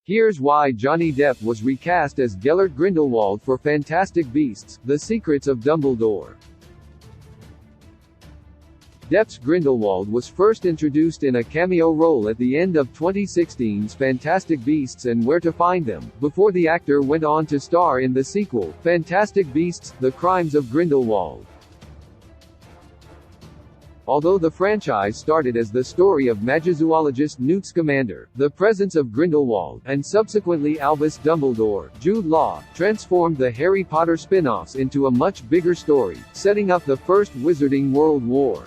Here's why Johnny Depp was recast as Gellert Grindelwald for Fantastic Beasts: The Secrets of Dumbledore. Depp's Grindelwald was first introduced in a cameo role at the end of 2016's Fantastic Beasts and Where to Find Them, before the actor went on to star in the sequel, Fantastic Beasts: The Crimes of Grindelwald. Although the franchise started as the story of magizoologist Newt Scamander, the presence of Grindelwald, and subsequently Albus Dumbledore, Jude Law, transformed the Harry Potter spin-offs into a much bigger story, setting up the First Wizarding World War.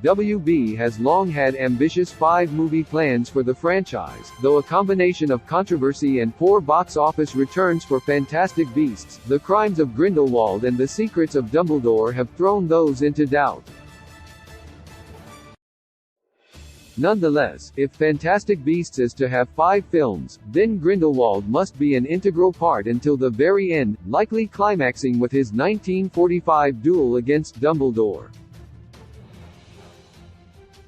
WB has long had ambitious 5-movie plans for the franchise, though a combination of controversy and poor box office returns for Fantastic Beasts: The Crimes of Grindelwald and The Secrets of Dumbledore have thrown those into doubt. Nonetheless, if Fantastic Beasts is to have 5 films, then Grindelwald must be an integral part until the very end, likely climaxing with his 1945 duel against Dumbledore.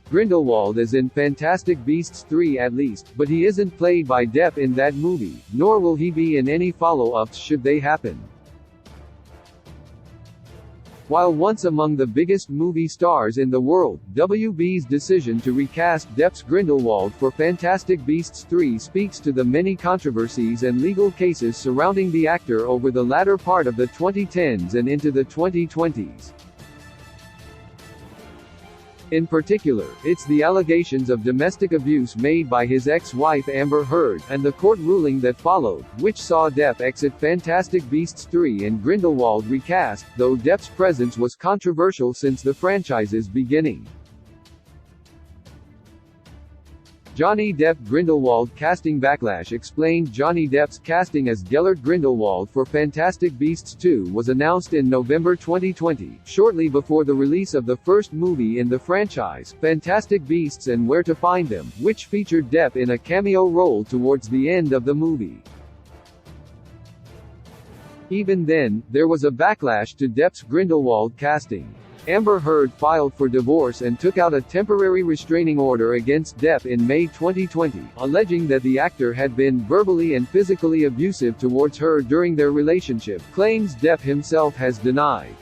Grindelwald is in Fantastic Beasts 3 at least, but he isn't played by Depp in that movie, nor will he be in any follow-ups should they happen. While once among the biggest movie stars in the world, WB's decision to recast Depp's Grindelwald for Fantastic Beasts 3 speaks to the many controversies and legal cases surrounding the actor over the latter part of the 2010s and into the 2020s. In particular, it's the allegations of domestic abuse made by his ex-wife Amber Heard, and the court ruling that followed, which saw Depp exit Fantastic Beasts 3 and Grindelwald recast, though Depp's presence was controversial since the franchise's beginning. Johnny Depp Grindelwald casting backlash explained. Johnny Depp's casting as Gellert Grindelwald for Fantastic Beasts 2 was announced in November 2020, shortly before the release of the first movie in the franchise, Fantastic Beasts and Where to Find Them, which featured Depp in a cameo role towards the end of the movie. Even then, there was a backlash to Depp's Grindelwald casting. Amber Heard filed for divorce and took out a temporary restraining order against Depp in May 2020, alleging that the actor had been verbally and physically abusive towards her during their relationship, claims Depp himself has denied.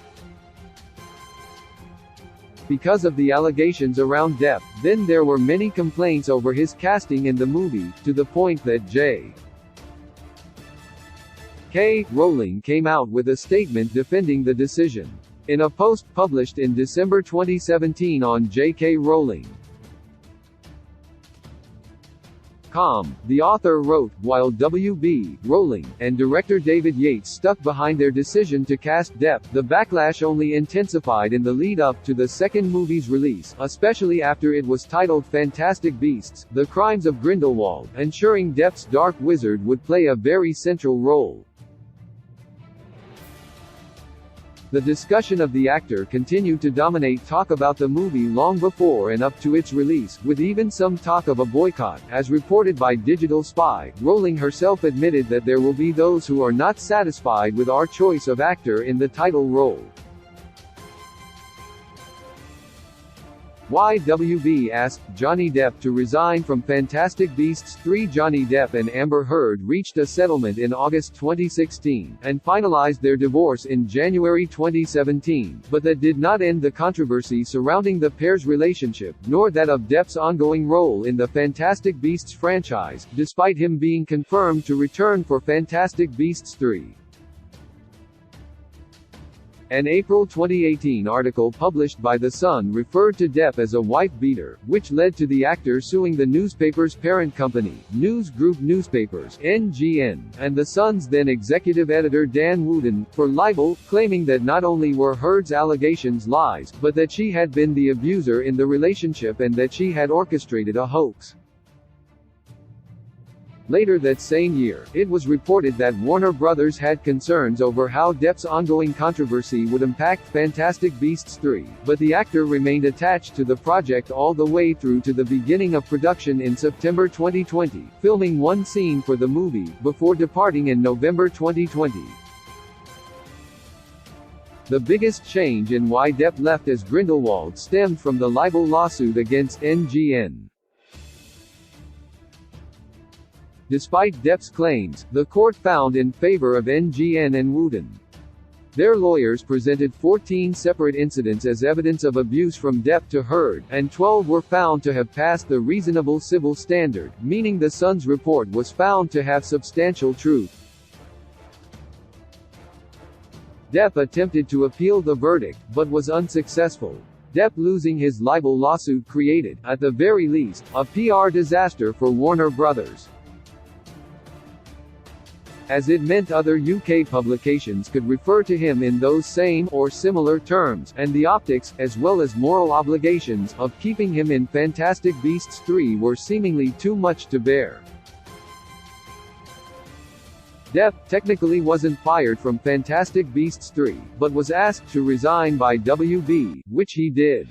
Because of the allegations around Depp, then there were many complaints over his casting in the movie, to the point that J.K. Rowling came out with a statement defending the decision. In a post published in December 2017 on J.K. Rowling.com, the author wrote, while W.B. Rowling and director David Yates stuck behind their decision to cast Depp, the backlash only intensified in the lead-up to the second movie's release, especially after it was titled Fantastic Beasts: The Crimes of Grindelwald, ensuring Depp's Dark Wizard would play a very central role. The discussion of the actor continued to dominate talk about the movie long before and up to its release, with even some talk of a boycott. As reported by Digital Spy, Rowling herself admitted that there will be those who are not satisfied with our choice of actor in the title role. YWB asked Johnny Depp to resign from Fantastic Beasts 3. Johnny Depp and Amber Heard reached a settlement in August 2016, and finalized their divorce in January 2017, but that did not end the controversy surrounding the pair's relationship, nor that of Depp's ongoing role in the Fantastic Beasts franchise, despite him being confirmed to return for Fantastic Beasts 3. An April 2018 article published by The Sun referred to Depp as a wife-beater, which led to the actor suing the newspaper's parent company, News Group Newspapers (NGN), and The Sun's then executive editor Dan Wootton, for libel, claiming that not only were Heard's allegations lies, but that she had been the abuser in the relationship and that she had orchestrated a hoax. Later that same year, it was reported that Warner Brothers had concerns over how Depp's ongoing controversy would impact Fantastic Beasts 3, but the actor remained attached to the project all the way through to the beginning of production in September 2020, filming one scene for the movie, before departing in November 2020. The biggest change in why Depp left as Grindelwald stemmed from the libel lawsuit against NGN. Despite Depp's claims, the court found in favor of NGN and Wooten. Their lawyers presented 14 separate incidents as evidence of abuse from Depp to Heard, and 12 were found to have passed the reasonable civil standard, meaning the Sun's report was found to have substantial truth. Depp attempted to appeal the verdict, but was unsuccessful. Depp losing his libel lawsuit created, at the very least, a PR disaster for Warner Brothers, as it meant other UK publications could refer to him in those same, or similar terms, and the optics, as well as moral obligations, of keeping him in Fantastic Beasts 3 were seemingly too much to bear. Depp technically wasn't fired from Fantastic Beasts 3, but was asked to resign by WB, which he did.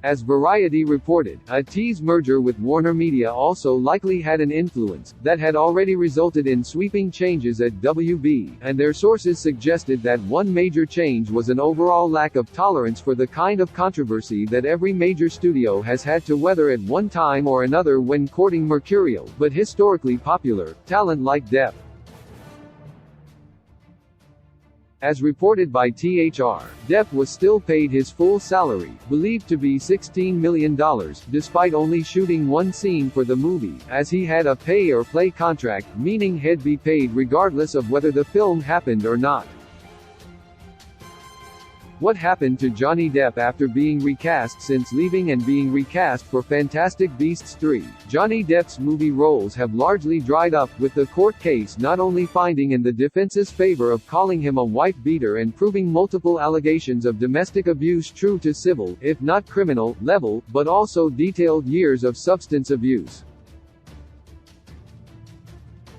As Variety reported, a tease merger with Warner Media also likely had an influence, that had already resulted in sweeping changes at WB, and their sources suggested that one major change was an overall lack of tolerance for the kind of controversy that every major studio has had to weather at one time or another when courting mercurial, but historically popular, talent like Depp. As reported by THR, Depp was still paid his full salary, believed to be $16 million, despite only shooting one scene for the movie, as he had a pay-or-play contract, meaning he'd be paid regardless of whether the film happened or not. What happened to Johnny Depp after being recast? Since leaving and being recast for Fantastic Beasts 3, Johnny Depp's movie roles have largely dried up, with the court case not only finding in the defense's favor of calling him a wife-beater and proving multiple allegations of domestic abuse true to civil, if not criminal, level, but also detailed years of substance abuse.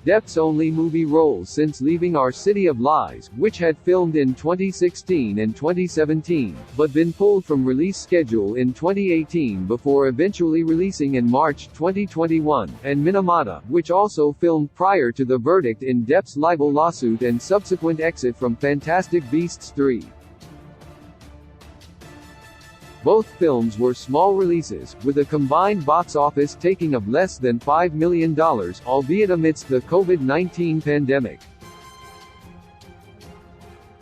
Depp's only movie roles since leaving are City of Lies, which had filmed in 2016 and 2017, but been pulled from release schedule in 2018 before eventually releasing in March 2021, and Minamata, which also filmed prior to the verdict in Depp's libel lawsuit and subsequent exit from Fantastic Beasts 3. Both films were small releases, with a combined box office taking of less than $5 million, albeit amidst the COVID-19 pandemic.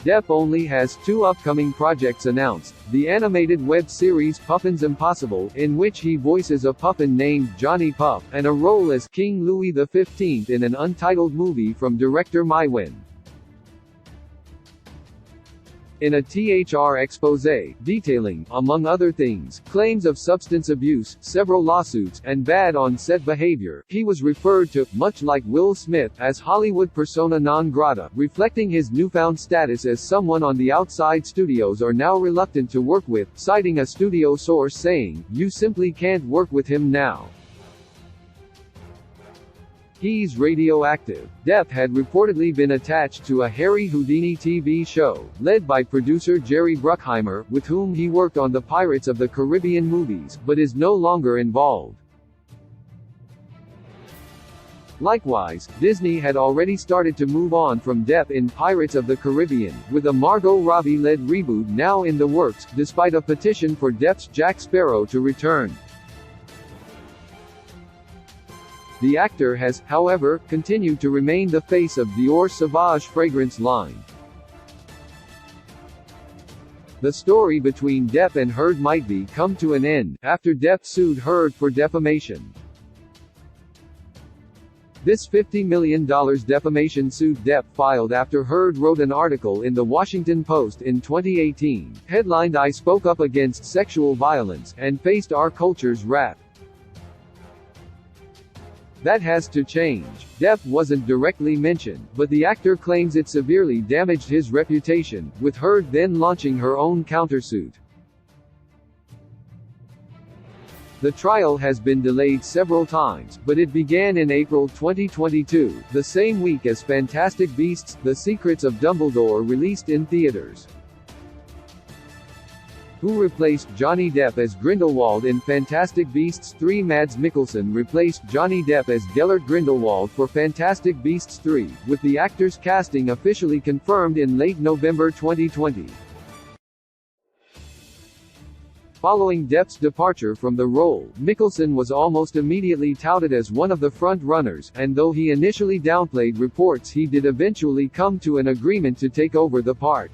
Depp only has two upcoming projects announced: the animated web series Puffins Impossible, in which he voices a puffin named Johnny Puff, and a role as King Louis XV in an untitled movie from director Maïwenn. In a THR exposé, detailing, among other things, claims of substance abuse, several lawsuits, and bad on-set behavior, he was referred to, much like Will Smith, as Hollywood persona non grata, reflecting his newfound status as someone on the outside studios are now reluctant to work with, citing a studio source saying, "You simply can't work with him now. He's radioactive." Depp had reportedly been attached to a Harry Houdini TV show, led by producer Jerry Bruckheimer, with whom he worked on the Pirates of the Caribbean movies, but is no longer involved. Likewise, Disney had already started to move on from Depp in Pirates of the Caribbean, with a Margot Robbie-led reboot now in the works, despite a petition for Depp's Jack Sparrow to return. The actor has, however, continued to remain the face of Dior Sauvage fragrance line. The story between Depp and Heard might be come to an end, after Depp sued Heard for defamation. This $50 million defamation suit Depp filed after Heard wrote an article in The Washington Post in 2018, headlined "I spoke up against sexual violence, and faced our culture's wrath. That has to change." Depp wasn't directly mentioned, but the actor claims it severely damaged his reputation, with Heard then launching her own countersuit. The trial has been delayed several times, but it began in April 2022, the same week as Fantastic Beasts: The Secrets of Dumbledore released in theaters. Who replaced Johnny Depp as Grindelwald in Fantastic Beasts 3? Mads Mikkelsen replaced Johnny Depp as Gellert Grindelwald for Fantastic Beasts 3, with the actor's casting officially confirmed in late November 2020. Following Depp's departure from the role, Mikkelsen was almost immediately touted as one of the front-runners, and though he initially downplayed reports, he did eventually come to an agreement to take over the part.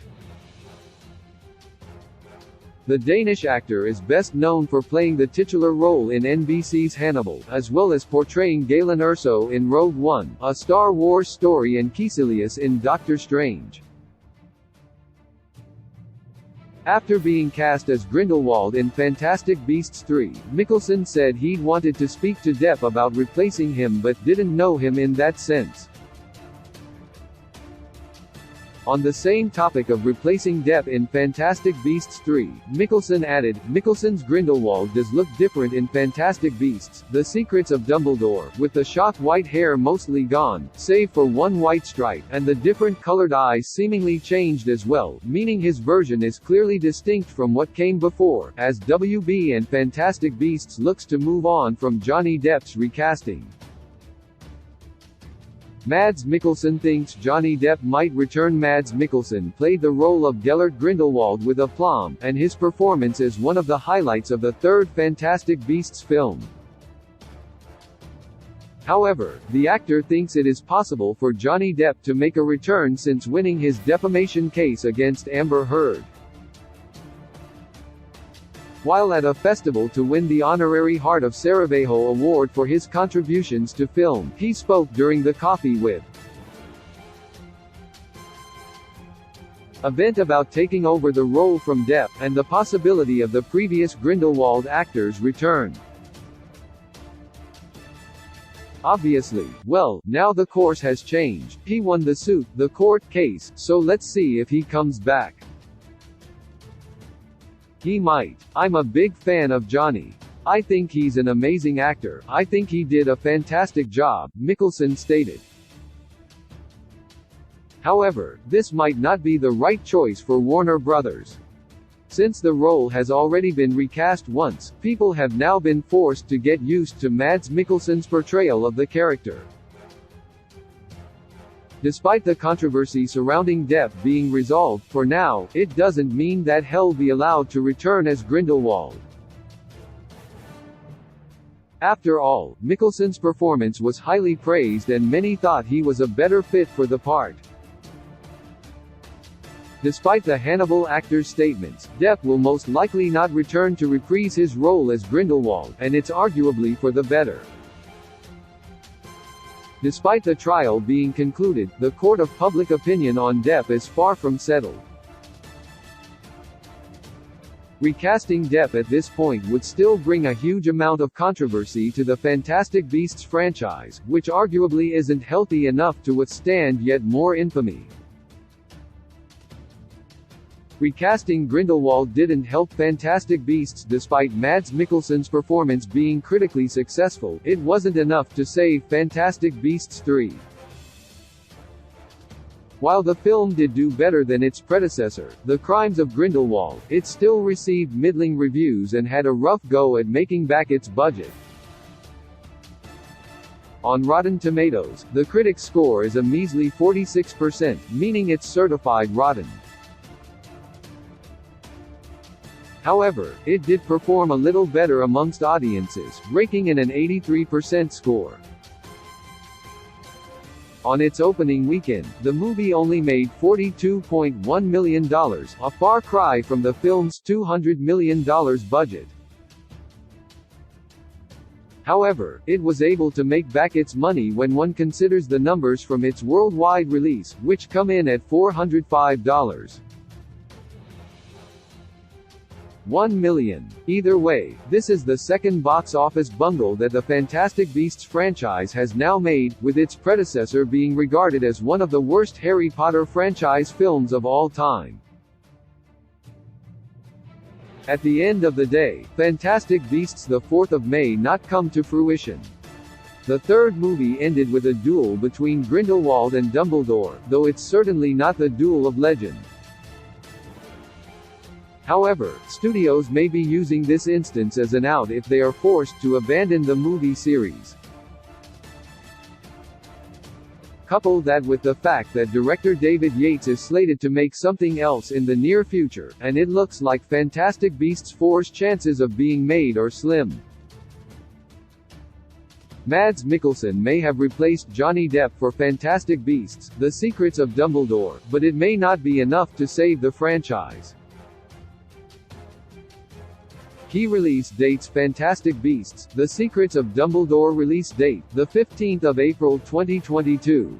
The Danish actor is best known for playing the titular role in NBC's Hannibal, as well as portraying Galen Erso in Rogue One, A Star Wars Story, and Caecilius in Doctor Strange. After being cast as Grindelwald in Fantastic Beasts 3, Mikkelsen said he'd wanted to speak to Depp about replacing him but didn't know him in that sense. On the same topic of replacing Depp in Fantastic Beasts 3, Mikkelsen added, "Mikkelsen's Grindelwald does look different in Fantastic Beasts: The Secrets of Dumbledore, with the shock white hair mostly gone, save for one white stripe, and the different colored eyes seemingly changed as well, meaning his version is clearly distinct from what came before, as WB and Fantastic Beasts looks to move on from Johnny Depp's recasting." Mads Mikkelsen thinks Johnny Depp might return. Mads Mikkelsen played the role of Gellert Grindelwald with aplomb, and his performance is one of the highlights of the third Fantastic Beasts film. However, the actor thinks it is possible for Johnny Depp to make a return since winning his defamation case against Amber Heard. While at a festival to win the honorary Heart of Sarajevo award for his contributions to film, he spoke during the Coffee with event about taking over the role from Depp, and the possibility of the previous Grindelwald actor's return. "Obviously, well, now the course has changed. He won the suit, the court case, so let's see if he comes back. He might. I'm a big fan of Johnny. I think he's an amazing actor. I think he did a fantastic job," Mikkelsen stated. However, this might not be the right choice for Warner Brothers. Since the role has already been recast once, people have now been forced to get used to Mads Mikkelsen's portrayal of the character. Despite the controversy surrounding Depp being resolved, for now, it doesn't mean that he'll be allowed to return as Grindelwald. After all, Mikkelsen's performance was highly praised and many thought he was a better fit for the part. Despite the Hannibal actor's statements, Depp will most likely not return to reprise his role as Grindelwald, and it's arguably for the better. Despite the trial being concluded, the court of public opinion on Depp is far from settled. Recasting Depp at this point would still bring a huge amount of controversy to the Fantastic Beasts franchise, which arguably isn't healthy enough to withstand yet more infamy. Recasting Grindelwald didn't help Fantastic Beasts. Despite Mads Mikkelsen's performance being critically successful, it wasn't enough to save Fantastic Beasts 3. While the film did do better than its predecessor, The Crimes of Grindelwald, it still received middling reviews and had a rough go at making back its budget. On Rotten Tomatoes, the critic score is a measly 46%, meaning it's certified rotten. However, it did perform a little better amongst audiences, raking in an 83% score. On its opening weekend, the movie only made $42.1 million, a far cry from the film's $200 million budget. However, it was able to make back its money when one considers the numbers from its worldwide release, which come in at $405. 1 million. Either way, this is the second box office bungle that the Fantastic Beasts franchise has now made, with its predecessor being regarded as one of the worst Harry Potter franchise films of all time. At the end of the day, Fantastic Beasts: The 4th of May not come to fruition. The third movie ended with a duel between Grindelwald and Dumbledore, though it's certainly not the duel of legend. However, studios may be using this instance as an out if they are forced to abandon the movie series. Couple that with the fact that director David Yates is slated to make something else in the near future, and it looks like Fantastic Beasts 4's chances of being made are slim. Mads Mikkelsen may have replaced Johnny Depp for Fantastic Beasts: The Secrets of Dumbledore, but it may not be enough to save the franchise. Key release dates: Fantastic Beasts: The Secrets of Dumbledore release date, the 15th of April 2022.